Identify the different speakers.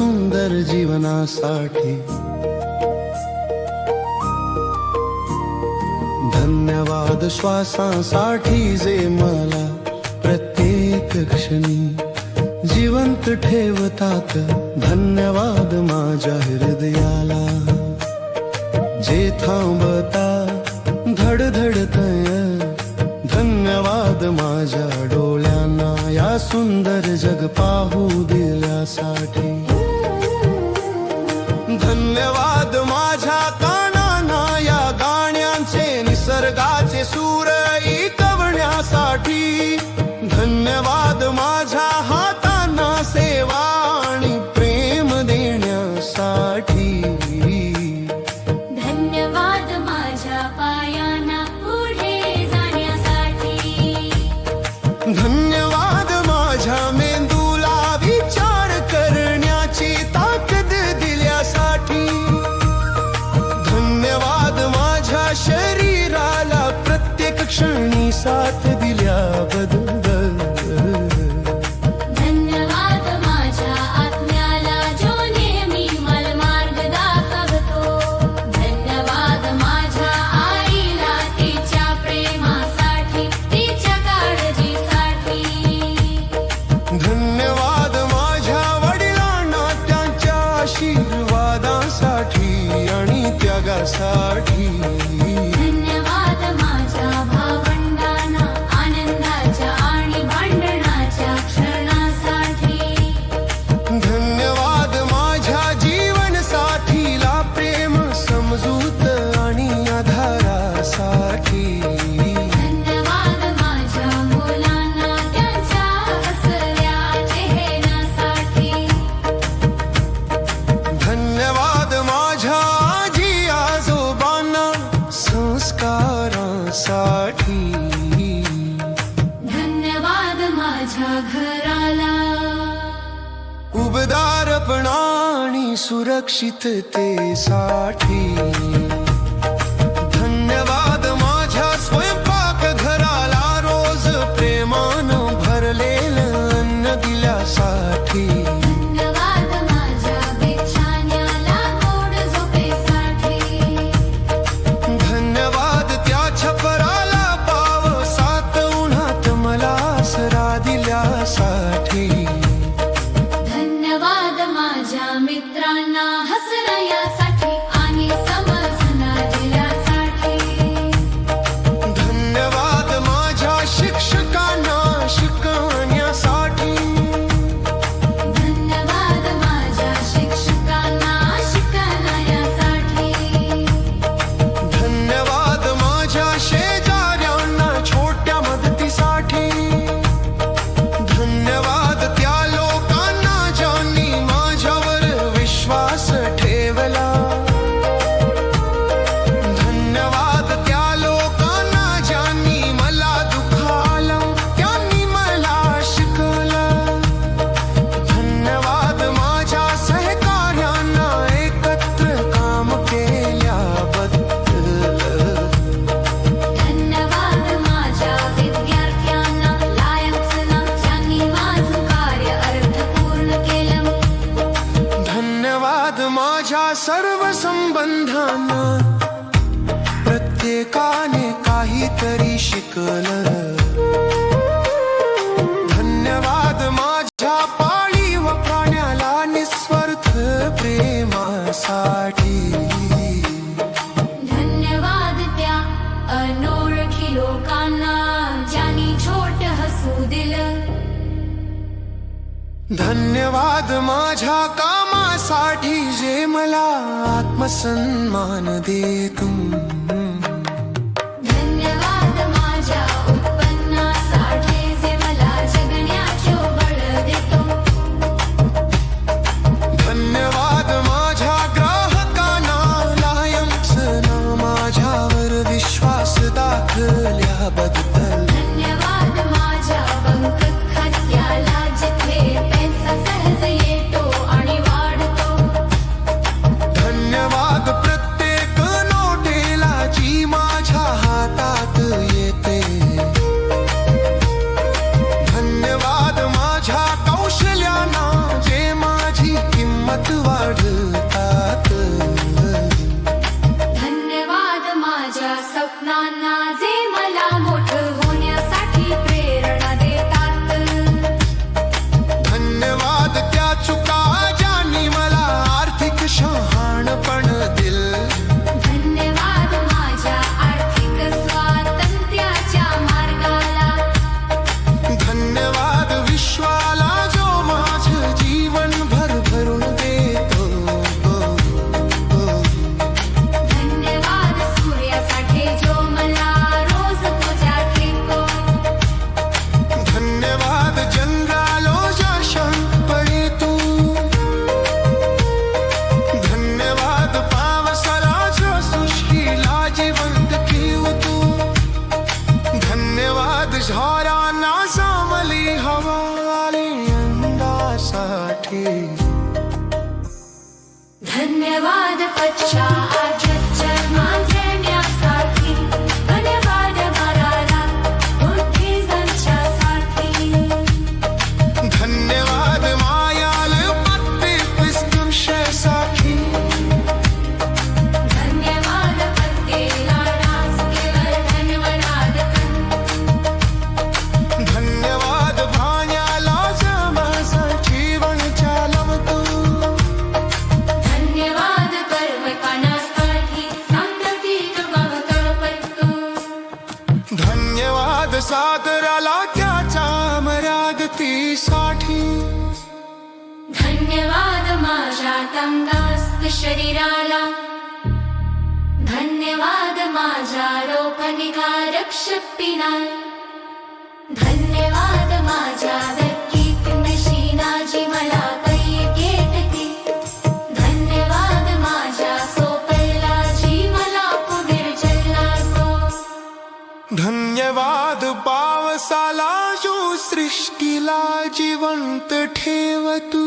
Speaker 1: सुंदर जीवनासाठी। धन्यवाद श्वासांसाठी जे मला प्रत्येक क्षणी जिवंत ठेवतात। धन्यवाद माझ्या हृदयाला जे थांबता धडधडतय। धन्यवाद माझ्या डोळ्यांना या सुंदर जग पाहू दिल्यासाठी। धन्यवाद माझ्या कानांना या गाण्यांचे निसर्गाचे सूर ऐकवण्यासाठी। धन्यवाद माझ्या हातांना सेवा आणि प्रेम देण्यासाठी।
Speaker 2: धन्यवाद माझ्या पायांना पुढे जाण्यासाठी।
Speaker 1: धन्यवाद माझ्या मेंदूला विचार करण्याची ताकद दिल्यासाठी। धन्यवाद माझ्या शरीराला प्रत्येक क्षणी साथ दिल्याबद्दल।
Speaker 2: धन्यवाद माझ्या आत्म्याला जो नेहमी मला मार्ग दाखवतो। धन्यवाद माझ्या आईला तिच्या प्रेमासाठी तिच्या काळजीसाठी।
Speaker 1: धन्यवाद माझ्या वडिलांना त्यांच्या आशीर्वादासाठी आणि त्यागासाठी।
Speaker 2: धन्यवाद माझ्या भावंडांना आनंदाच्या आणि भांडणाच्या क्षणासाठी।
Speaker 1: धन्यवाद माझ्या जीवनसाथीला प्रेम समजूत आणि आधारासाठी।
Speaker 2: धन्यवाद माझ्या मुलांना त्यांच्या हसऱ्या चेहऱ्यासाठी।
Speaker 1: धन्यवाद माझ्या आजी आजोबांना संस्कारांसाठी।
Speaker 2: धन्यवाद माझ्या घराला
Speaker 1: उबदारपणा आणि सुरक्षिततेसाठी। धन्यवाद माझ्या स्वयंपाकघराला रोज प्रेमानं भरलेलं अन्न दिल्यासाठी।
Speaker 2: धन्यवाद माझ्या बिछाण्याला गोड झोपेसाठी।
Speaker 1: धन्यवाद त्या छपराला पावसात उन्हात मला आसरा दिल्यासाठी।
Speaker 2: धन्यवाद माझ्या मित्रांना हसण्यासाठी आणि समजणं दिल्यासाठी।
Speaker 1: धन्यवाद माझ्या शिक्षकांना शिकवण्यासाठी।
Speaker 2: धन्यवाद माझ्या शिक्षकांना शिकवण्यासाठी।
Speaker 1: धन्यवाद माझ्या शेजाऱ्यांना छोट्या मदतीसाठी। धन्यवाद त्या लोकांना ज्यांनी माझ्यावर विश्वास ठेवला। धन्यवाद त्या लोकांना ज्यांनी मला दुखावलं, त्यांनी मला शिकवलं। धन्यवाद माझ्या सहकार्यांना एकत्र काम केल्याबद्दल।
Speaker 2: धन्यवाद माझ्या विद्यार्थ्यांना लायन्सना ज्यांनी माझं कार्य अर्थपूर्ण केलं।
Speaker 1: धन्यवाद माझ्या सर्व संबंधांना प्रत्येकाने काहीतरी शिकलं। धन्यवाद माझ्या पाळीव प्राण्याला निस्वार्थ प्रेमासाठी।
Speaker 2: धन्यवाद त्या अनोळखी लोकांना ज्यांनी छोट हसू दिलं।
Speaker 1: धन्यवाद माझ्या कामासाठी जे मला आत्मसन्मान देतो।
Speaker 2: धन्यवाद माझ्या उत्पन्नासाठी जे मला जगण्याचे बळ देतो।
Speaker 1: धन्यवाद माझ्या ग्राहकांना लायन्सना माझ्यावर विश्वास दाखवल्याबद्दल।
Speaker 2: धन्यवाद माझ्या बँक खात्याला जिथे पैसा सहज येतो आणि वाढतो।
Speaker 1: धन्यवाद प्रत्येक नोटेला जी माझ्या हातात येते। धन्यवाद माझ्या कौशल्यांना जे माझी किंमत
Speaker 2: धन्यवाद कच्च्या आजच्या मांडण्यासाठी धन्यवाद बाळाला मोठी संचासाठी
Speaker 1: धन्यवाद मायाल पत्ते पुस्तुषसाठी
Speaker 2: धन्यवाद पत्तेला डास केवर धन्यवाद
Speaker 1: धन्यवाद भाण्याला जमास जीवन चालवतो
Speaker 2: धन्यवाद पर्वतानासाठी सांगतीत बहुतळ पडतो
Speaker 1: धन्यवाद सागराला त्याच्या मर्यादतीसाठी
Speaker 2: धन्यवाद माझ्या तंगास्त शरीराला धन्यवाद माझ्या रोगनिवारक शक्तीला धन्यवाद माझ्या व्यक्तीत नशिनाची मला कैकेतती धन्यवाद माझ्या सोपल्लाची मला कुबीर जल्लातो
Speaker 1: धन्यवाद पावसाला जो सृष्टीला जिवंत ठेवतू